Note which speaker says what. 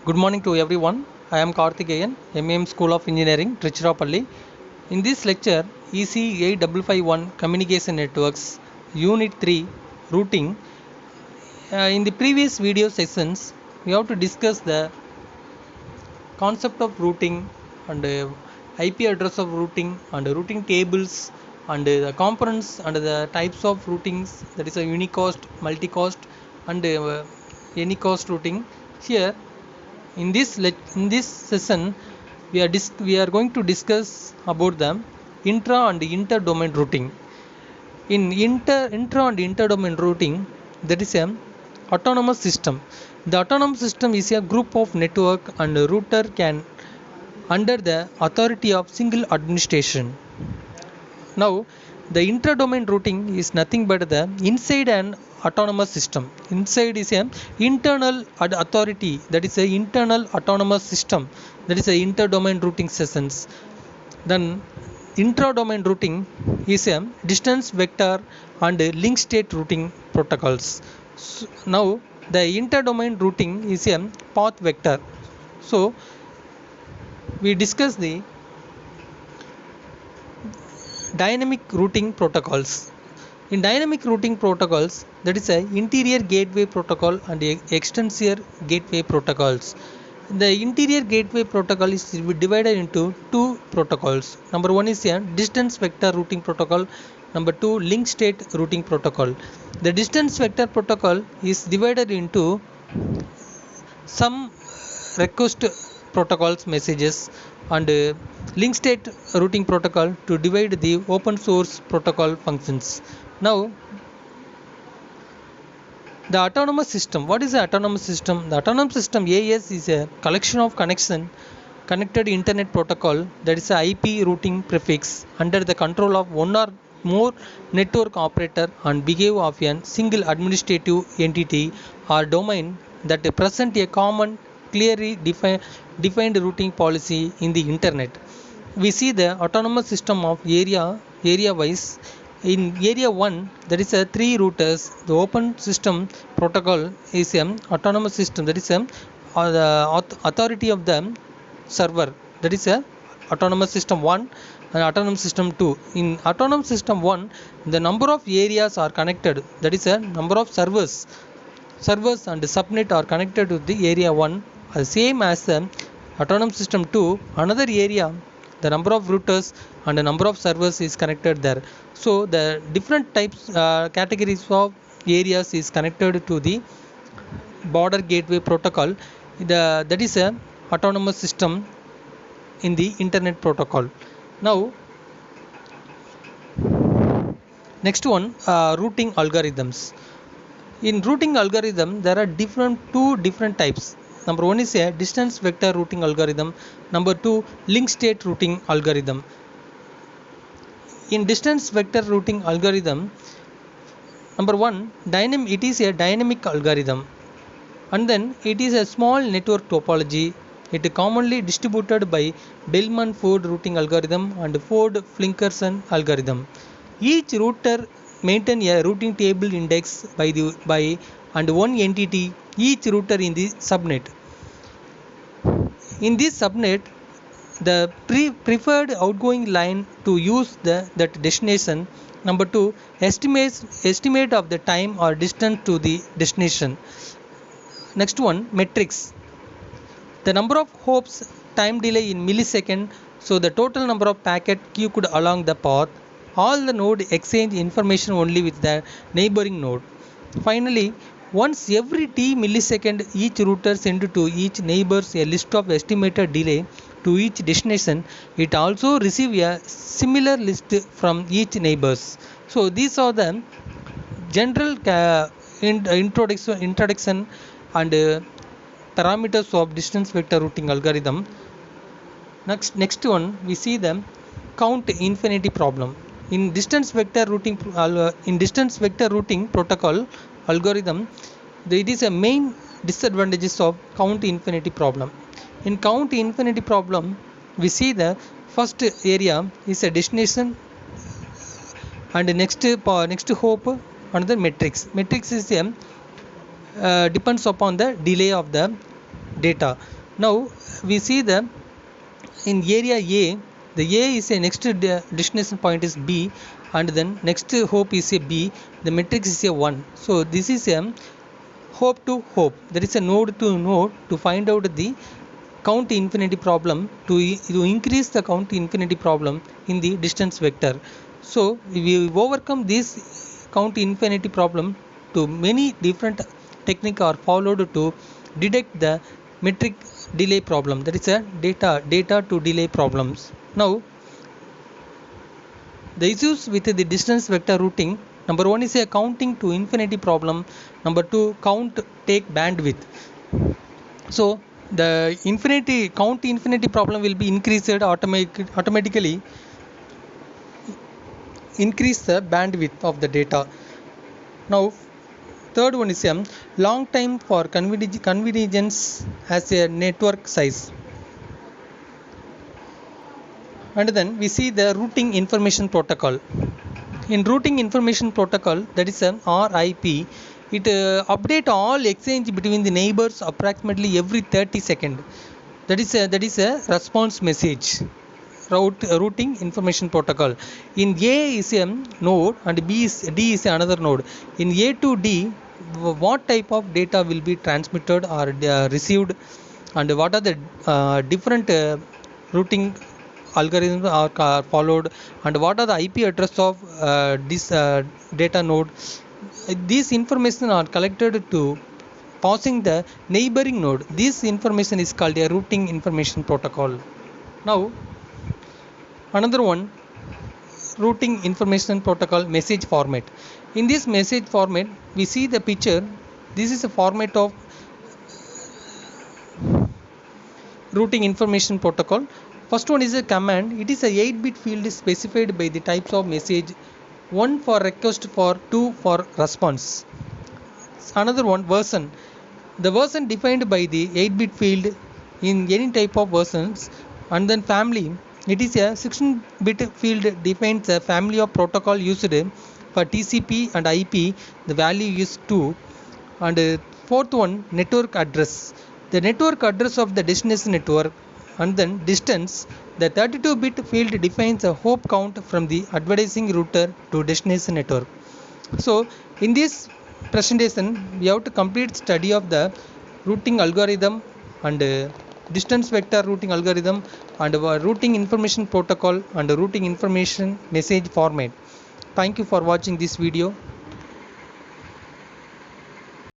Speaker 1: Good morning to everyone. I am Karthikeyan, MEM School of Engineering, Trichirappalli. In this lecture, EC 8551 Communication Networks, Unit 3, Routing. In the previous video sessions, we have to discuss the concept of routing and IP address of routing and routing tables and the components and the types of routings, that is a unicast, multicast and any cost routing. Here in this session we are going to discuss about the intra and inter domain routing. In intra and inter domain routing, that is a autonomous system. The autonomous system is a group of network and router can under the authority of single administration. Now, the intra-domain routing is nothing but the inside an autonomous system. Inside is a internal authority, that is a internal autonomous system, that is a inter-domain routing sessions. Then intra-domain routing is a distance vector and link state routing protocols. So, now the inter-domain routing is a path vector. So we discuss the dynamic routing protocols. In dynamic routing protocols, that is a interior gateway protocol and extensor gateway protocols. The interior gateway protocol is divided into two protocols. Number one is a distance vector routing protocol. Number two, link state routing protocol. The distance vector protocol is divided into some request protocols messages and link state routing protocol to divide the open source protocol functions. Now, the autonomous system. What is the autonomous system? The autonomous system AS is a collection of connected internet protocol, that is a IP routing prefix under the control of one or more network operator and behave of a single administrative entity or domain that present a common clearly defined routing policy in the internet. We see the autonomous system of area wise. In area 1, there is a 3 routers. The open system protocol is an autonomous system, that is the authority of the server, that is a autonomous system 1 and autonomous system 2. In autonomous system 1, the number of areas are connected, that is a number of servers and subnet are connected to the area 1, same as the autonomous system 2. Another area, the number of routers and the number of servers is connected there. So the different types categories of areas is connected to the border gateway protocol. That is a autonomous system in the internet protocol. Now, next one, routing algorithms. In routing algorithm, there are two different types. Number one is a distance vector routing algorithm. Number two, link state routing algorithm. In distance vector routing algorithm, number one, it is a dynamic algorithm, and then it is a small network topology. It is commonly distributed by Bellman-Ford routing algorithm and Ford-Fulkerson algorithm. Each router maintain a routing table index by and one entity, each router in the subnet. In this subnet, the preferred outgoing line to use that destination. Number two, estimate of the time or distance to the destination. Next one, metrics. The number of hops, time delay in millisecond, so the total number of packet queued along the path. All the node exchange information only with the neighboring node. Finally, once every t millisecond, each router send to each neighbors a list of estimated delay to each destination. It also receive a similar list from each neighbors. So these are the general introduction and parameters of distance vector routing algorithm. Next one, we see the count infinity problem. In distance vector routing protocol algorithm, it is a main disadvantages of count infinity problem. In count infinity problem, we see the first area is a destination and next hope another matrix. Matrix is depends upon the delay of the data. Now we see the in area A, the A is a next destination point is B, and then next hope is a B, the matrix is a 1. So this is a hope to hope, there is a node to node to find out the count infinity problem, to increase the count infinity problem in the distance vector. So we overcome this count infinity problem, to many different technique are followed to detect the metric delay problem, that is a data to delay problems. Now the issues with the distance vector routing, number one is a counting to infinity problem, number two count take bandwidth. So the count infinity problem will be increased automatically increase the bandwidth of the data. Now third one is a long time for convergence as a network size. And then we see the routing information protocol. In routing information protocol, that is a RIP, it update all exchange between the neighbors approximately every 30 seconds. That is a response message. Routing information protocol. In A is a node and D is another node. In A to D, what type of data will be transmitted or received, and what are the different routing algorithms are followed, and what are the IP address of this data node. These information are collected to passing the neighboring node. This information is called a routing information protocol. Now another one, routing information protocol message format. In this message format, we see the picture. This is a format of routing information protocol. First one is a command. It is a 8-bit field specified by the types of message, 1 for request, for 2 for response. Another one, version. The version defined by the 8-bit field in any type of versions. And then family. It is a 16-bit field defines a family of protocol used for TCP and IP. The value is 2. And fourth one, network address. The network address of the destination network. And then distance. The 32-bit field defines a hop count from the advertising router to destination network. So in this presentation, we have to complete study of the routing algorithm and distance vector routing algorithm and routing information protocol and routing information message format. Thank you for watching this video.